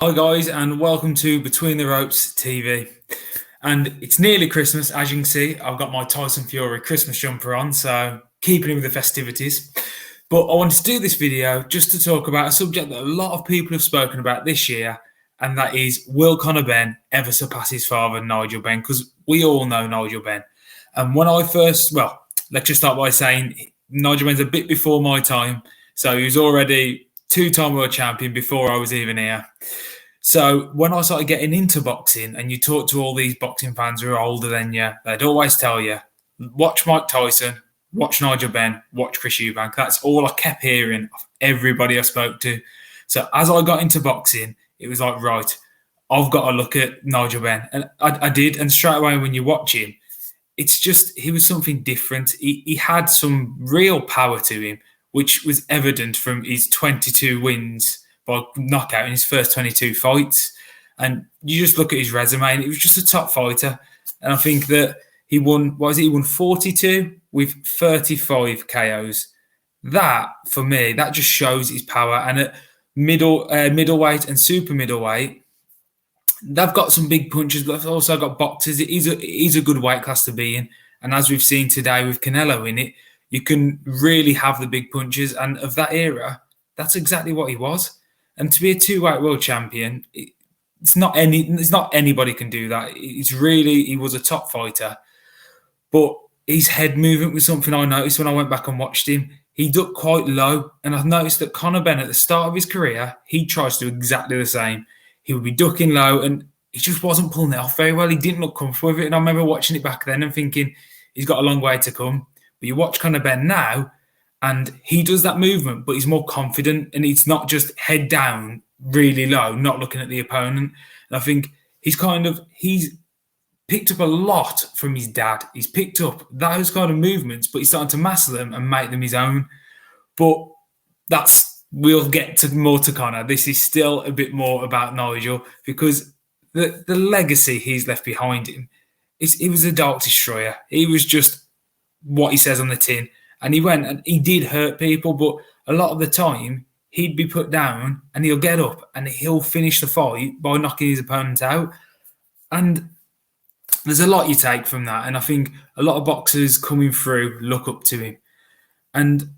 Hi guys, and welcome to Between the Ropes TV. And it's nearly Christmas, as you can see. I've got my Tyson Fury Christmas jumper on, so keeping in with the festivities. But I wanted to do this video just to talk about a subject that a lot of people have spoken about this year, and that is, will Conor Benn ever surpass his father, Nigel Benn? Because we all know Nigel Benn. And when I first, let's just start by saying Nigel Benn's a bit before my time, so he was already two-time world champion before I was even here. So when I started getting into boxing and you talk to all these boxing fans who are older than you, they'd always tell you, watch Mike Tyson, watch Nigel Benn, watch Chris Eubank. That's all I kept hearing of everybody I spoke to. So as I got into boxing, it was like, right, I've got to look at Nigel Benn. And I did. And straight away when you watch him, it's just, he was something different. He had some real power to him, which was evident from his 22 wins by knockout in his first 22 fights. And you just look at his resume and he was just a top fighter. And I think that he won, he won 42 with 35 KOs. That, for me, that just shows his power. And at middleweight and super middleweight, they've got some big punches, but they've also got boxers. He's a good weight class to be in. And as we've seen today with Canelo in it, you can really have the big punches. And of that era, that's exactly what he was. And to be a two-weight world champion, it's not anybody can do that. He was a top fighter. But his head movement was something I noticed when I went back and watched him. He ducked quite low. And I've noticed that Conor Benn, at the start of his career, he tries to do exactly the same. He would be ducking low and he just wasn't pulling it off very well. He didn't look comfortable with it. And I remember watching it back then and thinking, he's got a long way to come. But you watch Conor Benn now, and he does that movement, but he's more confident, and it's not just head down, really low, not looking at the opponent. And I think he's picked up a lot from his dad. He's picked up those kind of movements, but he's starting to master them and make them his own. But we'll get to more to Conor. This is still a bit more about Nigel, because the legacy he's left behind him, he was a dark destroyer. He was just what he says on the tin. And he went and he did hurt people, but a lot of the time he'd be put down and he'll get up and he'll finish the fight by knocking his opponent out. And there's a lot you take from that. And I think a lot of boxers coming through look up to him. And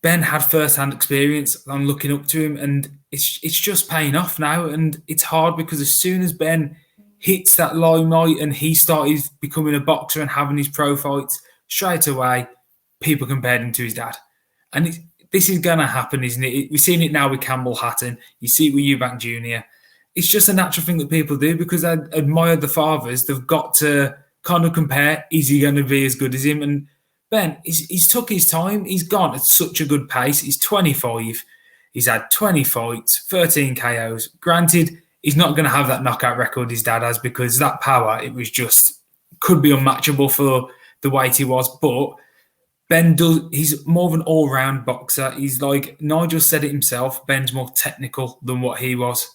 Ben had first-hand experience on looking up to him, and it's just paying off now. And it's hard because as soon as Ben hits that limelight and he started becoming a boxer and having his pro fights, straight away, people compared him to his dad. And this is going to happen, isn't it? We've seen it now with Campbell Hatton. You see it with Eubank Jr. It's just a natural thing that people do because I admire the fathers. They've got to kind of compare, is he going to be as good as him? And Ben, he's took his time. He's gone at such a good pace. He's 25. He's had 20 fights, 13 KOs. Granted, he's not going to have that knockout record his dad has because that power, it was just, could be unmatchable for the weight he was. But he's more of an all-round boxer. He's like, Nigel said it himself, Ben's more technical than what he was.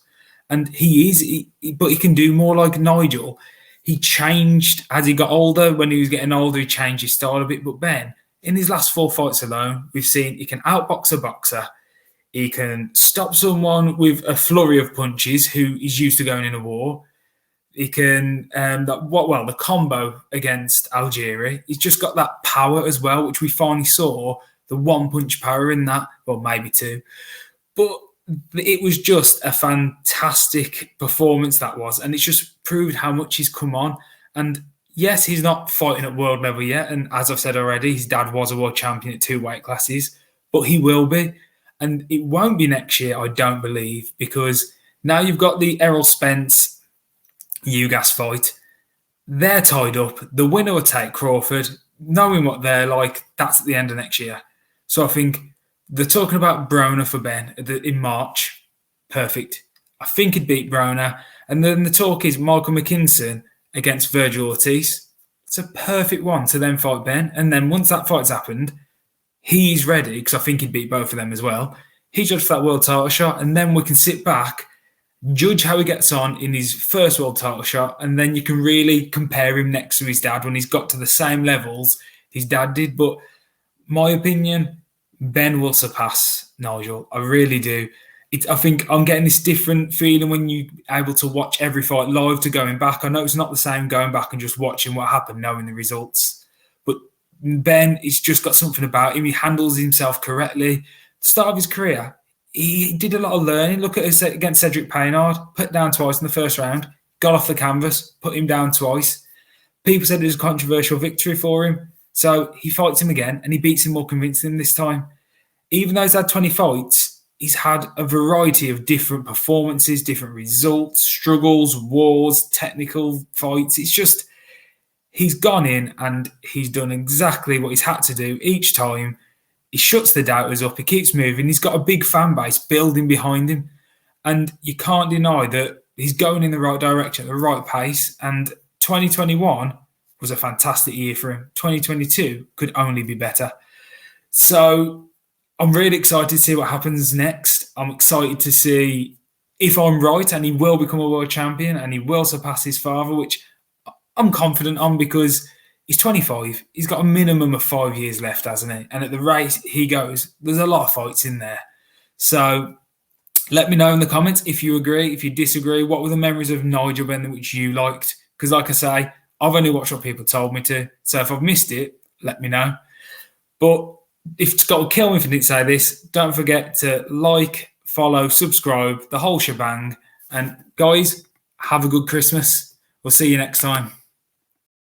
And he is, but he can do more like Nigel. He changed as he got older. When he was getting older, he changed his style a bit. But Ben, in his last 4 fights alone, we've seen he can outbox a boxer. He can stop someone with a flurry of punches who is used to going in a war. He can, the combo against Algeria, he's just got that power as well, which we finally saw, the one-punch power in that, well, maybe two. But it was just a fantastic performance that was, and it's just proved how much he's come on. And yes, he's not fighting at world level yet, and as I've said already, his dad was a world champion at 2 weight classes, but he will be. And it won't be next year, I don't believe, because now you've got the Errol Spence Ugas fight. They're tied up. The winner will take Crawford. Knowing what they're like, that's at the end of next year. So I think they're talking about Broner for Ben in March. Perfect. I think he'd beat Broner. And then the talk is Michael McKinson against Virgil Ortiz. It's a perfect one to then fight Ben. And then once that fight's happened, he's ready, because I think he'd beat both of them as well. He's judged for that world title shot. And then we can sit back, judge how he gets on in his first world title shot, and then you can really compare him next to his dad when he's got to the same levels his dad did. But my opinion, Ben will surpass Nigel. I really do. I think I'm getting this different feeling when you're able to watch every fight live to going back. I know it's not the same going back and just watching what happened, knowing the results. But Ben, he's just got something about him. He handles himself correctly. The start of his career, he did a lot of learning. Look at us against Cedric Paynard, put down twice in the first round, got off the canvas, put him down twice. People said it was a controversial victory for him. So he fights him again and he beats him more convincingly this time. Even though he's had 20 fights, he's had a variety of different performances, different results, struggles, wars, technical fights. It's just, he's gone in and he's done exactly what he's had to do each time. He shuts the doubters up. He keeps moving. He's got a big fan base building behind him. And you can't deny that he's going in the right direction at the right pace. And 2021 was a fantastic year for him. 2022 could only be better. So I'm really excited to see what happens next. I'm excited to see if I'm right and he will become a world champion and he will surpass his father, which I'm confident on because he's 25. He's got a minimum of 5 years left, hasn't he? And at the rate he goes, there's a lot of fights in there. So let me know in the comments if you agree, if you disagree. What were the memories of Nigel Benn which you liked? Because like I say, I've only watched what people told me to. So if I've missed it, let me know. But if Scott will kill me if I didn't say this, don't forget to like, follow, subscribe, the whole shebang. And guys, have a good Christmas. We'll see you next time.